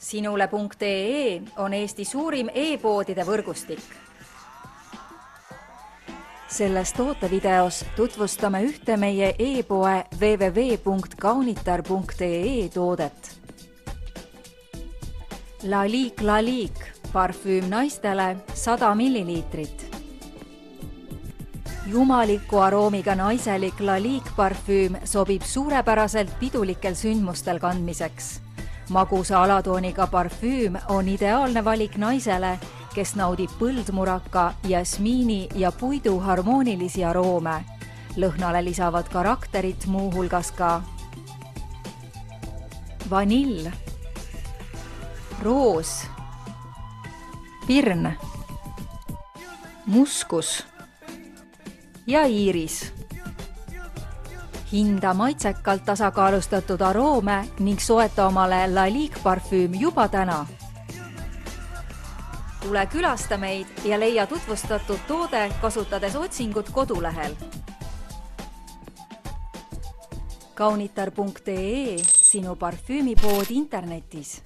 Sinule.ee on Eesti suurim e-poodide võrgustik. Selles tootevideos tutvustame ühte meie e-poe www.kaunitar.ee toodet. Lalique parfüüm naistele 100 milliliitrit. Jumaliku aroomiga naiselik Lalique parfüüm sobib suurepäraselt pidulikel sündmustel kandmiseks. Magusa alatooniga parfüüm on ideaalne valik naisele, kes naudib põldmuraka, jasmiini ja puidu harmoonilisi aroome. Lõhnale lisavad karakterit muuhulgas ka vanill, roos, pirn, muskus ja iiris. Hinda maitsekalt tasakaalustatud aroome ning soeta omale Lalique parfüüm juba täna. Tule külasta meid ja leia tutvustatud toode kasutades otsingut kodulehel. Kaunitar.ee, sinu parfüümipood internetis.